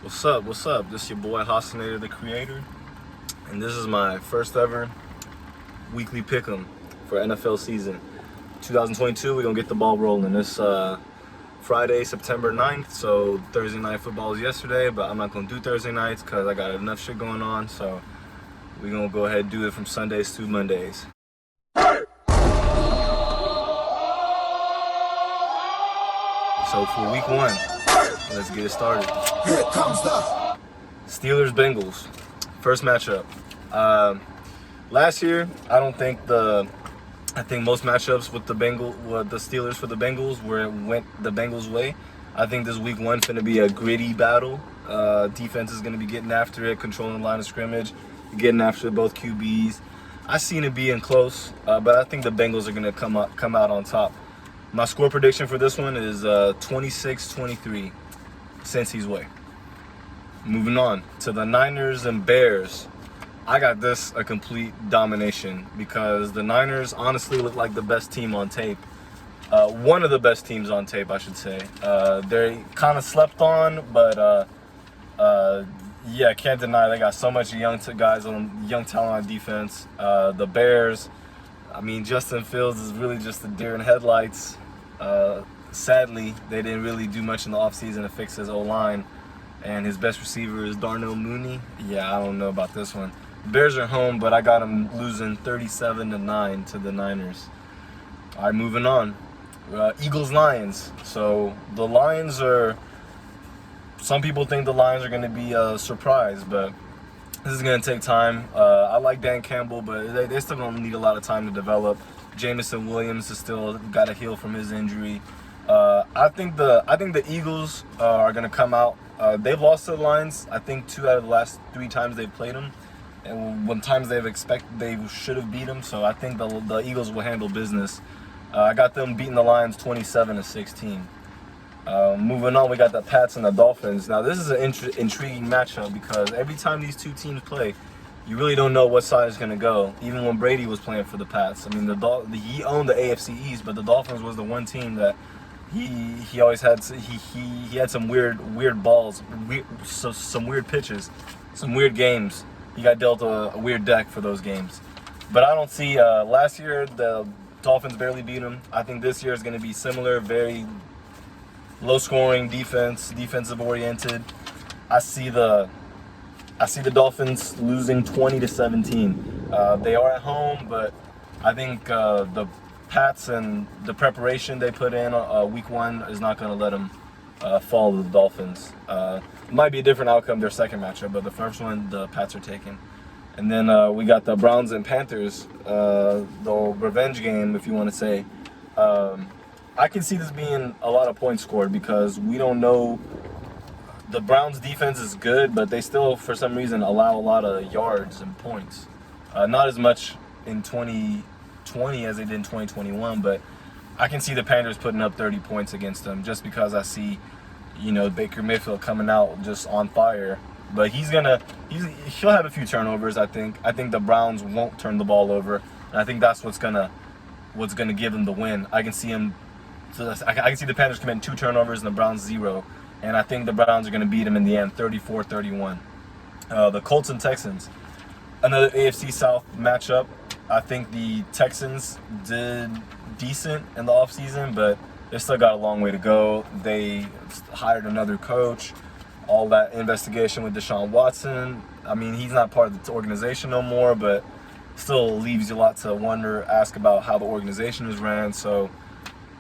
What's up? What's up? This is your boy Hasanator the Creator, and this is my first ever weekly pick'em for NFL season 2022. We're gonna get the ball rolling this Friday, September 9th. So Thursday night football was yesterday, but I'm not gonna do Thursday nights because I got enough shit going on. So we're gonna go ahead and do it from Sundays to Mondays. So for week one, let's get it started. Here comes the Steelers-Bengals, first matchup. Last year, I think most matchups with the Steelers for the Bengals went the Bengals' way. I think this week one finna be a gritty battle. Defense is gonna be getting after it, controlling the line of scrimmage, getting after both QBs. I seen it being close, but I think the Bengals are gonna come out on top. My score prediction for this one is 26-23, Cincy's way. Moving on to the Niners and Bears. I got this a complete domination because the Niners honestly look like the best team on tape. One of the best teams on tape, I should say. They kind of slept on, but yeah, can't deny they got so much young talent on defense. The Bears, I mean, Justin Fields is really just a deer in headlights. Sadly, they didn't really do much in the offseason to fix his O-line, and his best receiver is Darnell Mooney. Yeah, I don't know about this one. Bears are home, but I got them losing 37-9 to the Niners. All right, moving on. Eagles-Lions. So the Lions are, some people think the Lions are going to be a surprise, but this is going to take time. I like Dan Campbell, but they still going to need a lot of time to develop. Jamison Williams has still got to heal from his injury. I think the Eagles are going to come out. They've lost to the Lions, I think, 2 out of the last 3 times they've played them. And when times they should have beat them. So I think the Eagles will handle business. I got them beating the Lions 27-16. Moving on, we got the Pats and the Dolphins. Now, this is an intriguing matchup because every time these two teams play, you really don't know what side is going to go. Even when Brady was playing for the Pats, I mean, he owned the AFC East, but the Dolphins was the one team that he always had. He had some weird balls, some weird pitches, some weird games. He got dealt a weird deck for those games. But I don't see. Last year the Dolphins barely beat him. I think this year is going to be similar. Very low scoring defensive oriented. I see the Dolphins losing 20-17. They are at home, but I think the Pats and the preparation they put in week one is not going to let them fall to the Dolphins. It might be a different outcome their second matchup, but the first one the Pats are taking. And then we got the Browns and Panthers, the revenge game, if you want to say. I can see this being a lot of points scored because we don't know. The Browns defense is good, but they still, for some reason, allow a lot of yards and points. Not as much in 2020 as they did in 2021, but I can see the Panthers putting up 30 points against them just because I see, Baker Mayfield coming out just on fire. But he'll have a few turnovers, I think. I think the Browns won't turn the ball over, and I think that's what's gonna give him the win. I can see the Panthers committing 2 turnovers and the Browns 0. And I think the Browns are going to beat them in the end, 34-31. The Colts and Texans, another AFC South matchup. I think the Texans did decent in the offseason, but they still got a long way to go. They hired another coach. All that investigation with Deshaun Watson. I mean, he's not part of the organization no more, but still leaves you a lot to ask about how the organization is ran. So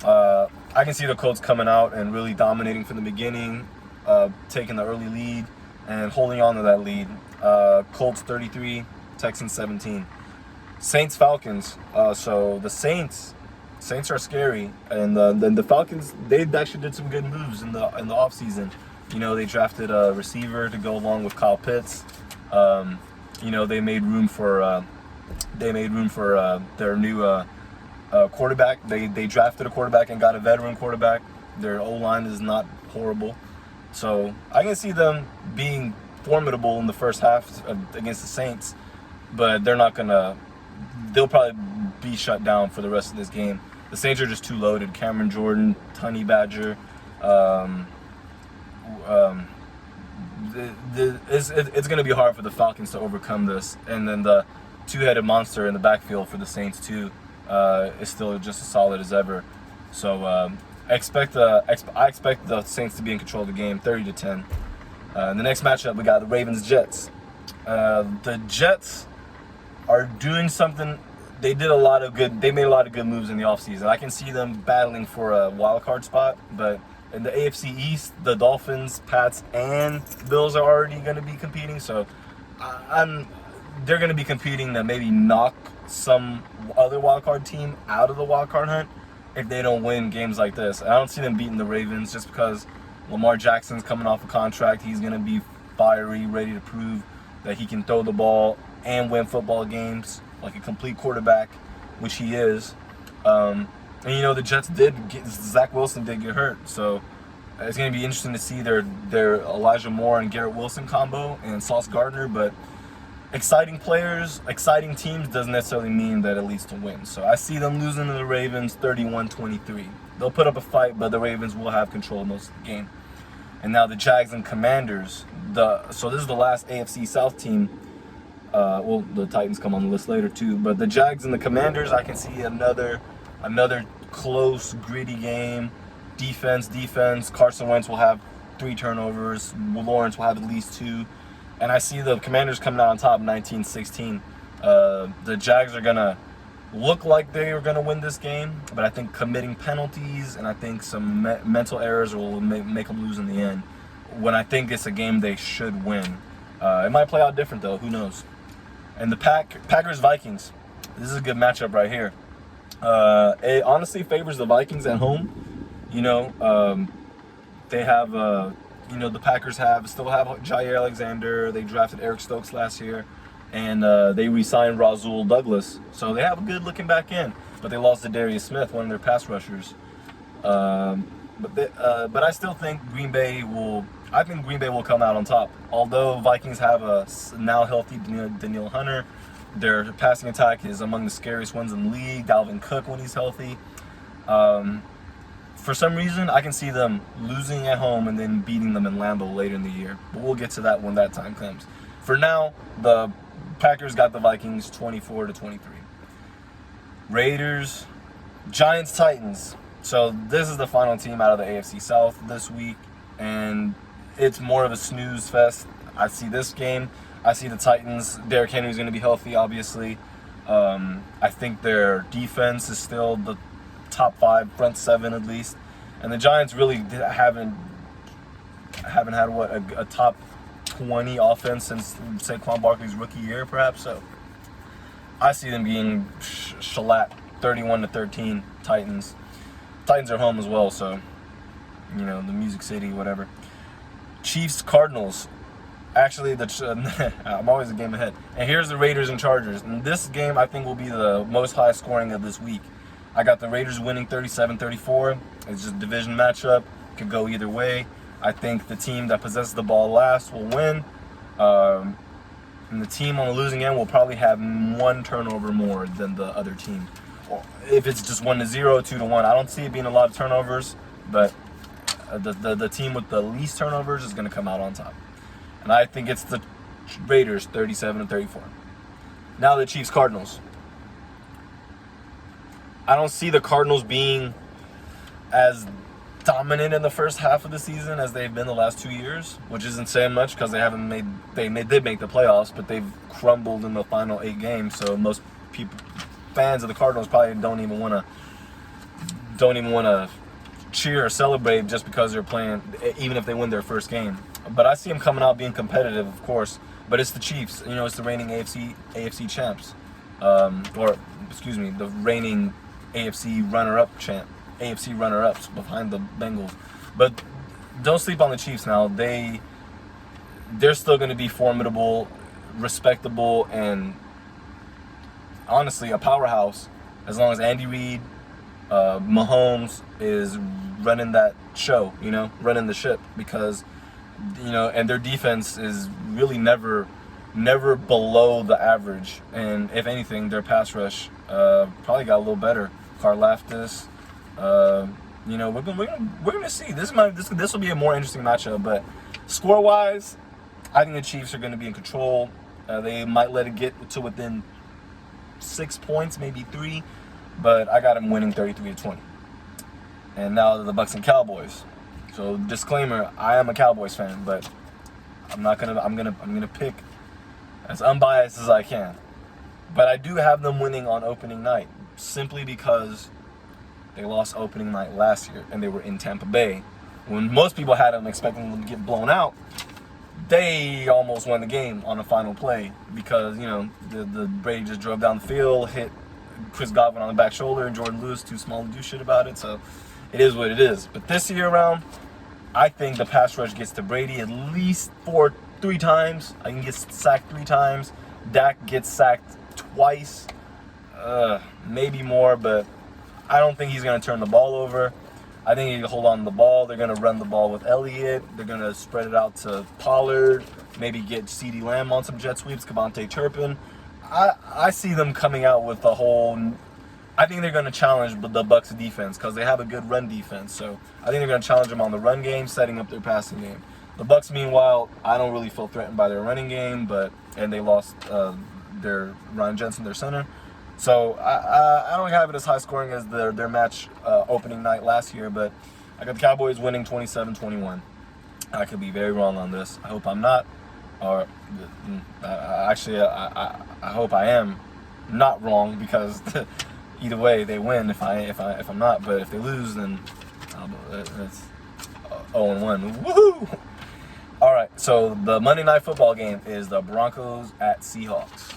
I can see the Colts coming out and really dominating from the beginning, taking the early lead and holding on to that lead. Colts 33, Texans 17. Saints Falcons. So the Saints are scary, and then the Falcons, they actually did some good moves in the offseason. They drafted a receiver to go along with Kyle Pitts. They made room for their new quarterback. They drafted a quarterback and got a veteran quarterback. Their O-line is not horrible. So I can see them being formidable in the first half against the Saints, but they'll probably be shut down for the rest of this game. The Saints are just too loaded. Cameron Jordan, Honey Badger, it's going to be hard for the Falcons to overcome this, and then the two-headed monster in the backfield for the Saints too is still just as solid as ever. So I expect the Saints to be in control of the game, 30-10. In the next matchup, we got the Ravens-Jets. The Jets are doing something. They made a lot of good moves in the offseason. I can see them battling for a wild card spot, but in the AFC East, the Dolphins, Pats, and Bills are already going to be competing. So they're going to be competing to maybe knock some other wild card team out of the wild card hunt if they don't win games like this. I don't see them beating the Ravens just because Lamar Jackson's coming off a contract. He's going to be fiery, ready to prove that he can throw the ball and win football games like a complete quarterback, which he is. And the Jets Zach Wilson did get hurt, so it's going to be interesting to see their Elijah Moore and Garrett Wilson combo and Sauce Gardner. But exciting players, exciting teams doesn't necessarily mean that it leads to win. So I see them losing to the Ravens 31-23. They'll put up a fight, but the Ravens will have control of most of the game. And now the Jags and Commanders. So this is the last AFC South team. The Titans come on the list later too. But the Jags and the Commanders, I can see another close, gritty game. Defense. Carson Wentz will have 3 turnovers. Lawrence will have at least 2. And I see the Commanders coming out on top 19-16. The Jags are going to look like they are going to win this game, but I think committing penalties and I think some mental errors will make them lose in the end, when I think it's a game they should win. It might play out different, though. Who knows? And the Packers-Vikings. This is a good matchup right here. It honestly favors the Vikings at home. They have, the Packers still have Jair Alexander. They drafted Eric Stokes last year. And they re-signed Rasul Douglas. So they have a good-looking back end. But they lost to Darius Smith, one of their pass rushers. But I still think Green Bay will come out on top. Although Vikings have a now healthy Danielle Hunter, their passing attack is among the scariest ones in the league. Dalvin Cook when he's healthy. For some reason, I can see them losing at home and then beating them in Lambeau later in the year. But we'll get to that when that time comes. For now, the Packers got the Vikings 24-23. Raiders, Giants, Titans. So this is the final team out of the AFC South this week, and it's more of a snooze fest. I see this game. I see the Titans. Derrick Henry's going to be healthy, obviously. I think their defense is still the top 5, front 7 at least. And the Giants really haven't had a top 20 offense since Saquon Barkley's rookie year, perhaps. So I see them being shellacked 31-13. Titans. Titans are home as well, so the Music City, whatever. Chiefs, Cardinals. Actually, I'm always a game ahead. And here's the Raiders and Chargers. And this game, I think, will be the most high scoring of this week. I got the Raiders winning 37-34. It's just a division matchup. Could go either way. I think the team that possesses the ball last will win. And the team on the losing end will probably have 1 turnover more than the other team. Or if it's just 1-0, 2-1, I don't see it being a lot of turnovers, but the team with the least turnovers is going to come out on top. And I think it's the Raiders 37-34. Now the Chiefs Cardinals. I don't see the Cardinals being as dominant in the first half of the season as they've been the last 2 years, which isn't saying much because they did make the playoffs, but they've crumbled in the final 8 games. So most fans of the Cardinals probably don't even want to cheer or celebrate just because they're playing, even if they win their first game. But I see them coming out being competitive, of course. But it's the Chiefs. It's the reigning AFC champs, the reigning AFC runner-ups behind the Bengals. But don't sleep on the Chiefs now. They're still going to be formidable, respectable, and honestly a powerhouse as long as Andy Reid, Mahomes is running that show, running the ship, because and their defense is really never below the average, and if anything, their pass rush probably got a little better. Karlaftis, we're gonna see. This will be a more interesting matchup, but score wise, I think the Chiefs are going to be in control. They might let it get to within 6 points, maybe 3, but I got them winning 33-20. And now the Bucs and Cowboys. So disclaimer: I am a Cowboys fan, but I'm gonna pick as unbiased as I can. But I do have them winning on opening night, simply because they lost opening night last year and they were in Tampa Bay. When most people had them expecting them to get blown out, they almost won the game on the final play because, you know, the Brady just drove down the field, hit Chris Godwin on the back shoulder, and Jordan Lewis too small to do shit about it. So it is what it is. But this year around, I think the pass rush gets to Brady at least 3 times. I can get sacked 3 times. Dak gets sacked twice, maybe more, but I don't think he's going to turn the ball over. I think he can hold on to the ball. They're going to run the ball with Elliott. They're going to spread it out to Pollard, maybe get CeeDee Lamb on some jet sweeps, Kevontae Turpin. I see them coming out with a whole... I think they're going to challenge the Bucs defense because they have a good run defense. So I think they're going to challenge them on the run game, setting up their passing game. The Bucs, meanwhile, I don't really feel threatened by their running game, and they lost their Ryan Jensen, their center. So I don't have it as high scoring as their match opening night last year, but I got the Cowboys winning 27-21. I could be very wrong on this. I hope I'm not, or actually I hope I am not wrong because either way they win if I'm not. But if they lose, then it's 0-1. Woohoo! All right, so the Monday Night Football game is the Broncos at Seahawks.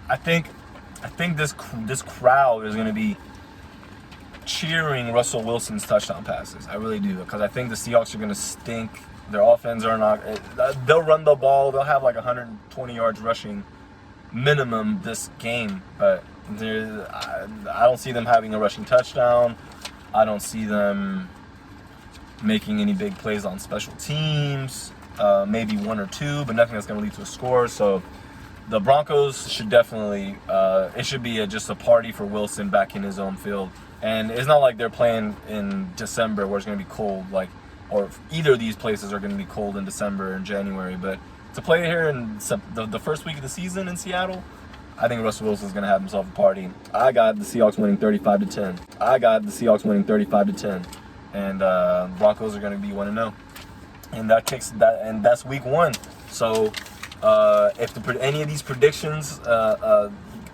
I think this crowd is gonna be cheering Russell Wilson's touchdown passes. I really do, because I think the Seahawks are gonna stink. Their offense are not. They'll run the ball. They'll have like 120 yards rushing minimum this game, but I don't see them having a rushing touchdown. I don't see them making any big plays on special teams. Maybe 1 or 2, but nothing that's gonna lead to a score. So the Broncos should definitely, it should be just a party for Wilson back in his own field. And it's not like they're playing in December where it's going to be cold, or either of these places are going to be cold in December and January. But to play here in the first week of the season in Seattle, I think Russell Wilson's going to have himself a party. I got the Seahawks winning 35-10. And Broncos are going to be 1-0. And that's week 1. So if any of these predictions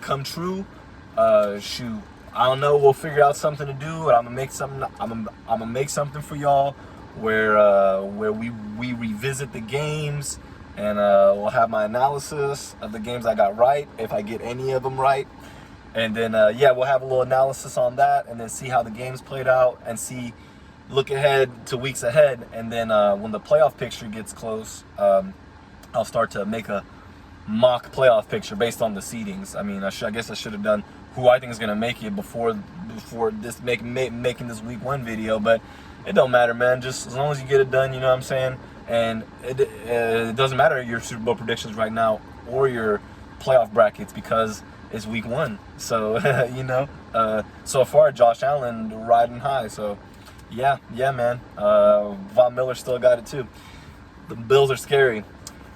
come true, shoot, I don't know. We'll figure out something to do. But I'm gonna make something. I'm gonna make something for y'all where we revisit the games, and we'll have my analysis of the games I got right, if I get any of them right, and then we'll have a little analysis on that, and then see how the games played out, and look ahead to weeks ahead, and then when the playoff picture gets close, I'll start to make a mock playoff picture based on the seedings. I mean, I guess I should have done who I think is gonna make it before this making this week 1 video, but it don't matter, man. Just as long as you get it done, you know what I'm saying. And it doesn't matter your Super Bowl predictions right now or your playoff brackets because it's week 1. So you know, so far Josh Allen riding high. So yeah, man. Von Miller still got it too. The Bills are scary.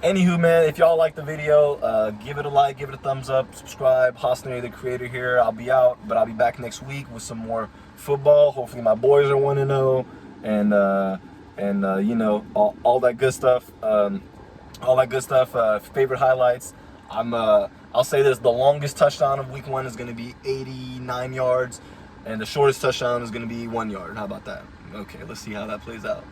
Anywho, man, if y'all like the video, give it a like, give it a thumbs up, subscribe. Hasni, the creator here. I'll be out, but I'll be back next week with some more football. Hopefully my boys are 1-0, and you know, all that good stuff. Favorite highlights. I'll say this: the longest touchdown of week 1 is going to be 89 yards, and the shortest touchdown is going to be 1 yard. How about that? Okay, let's see how that plays out.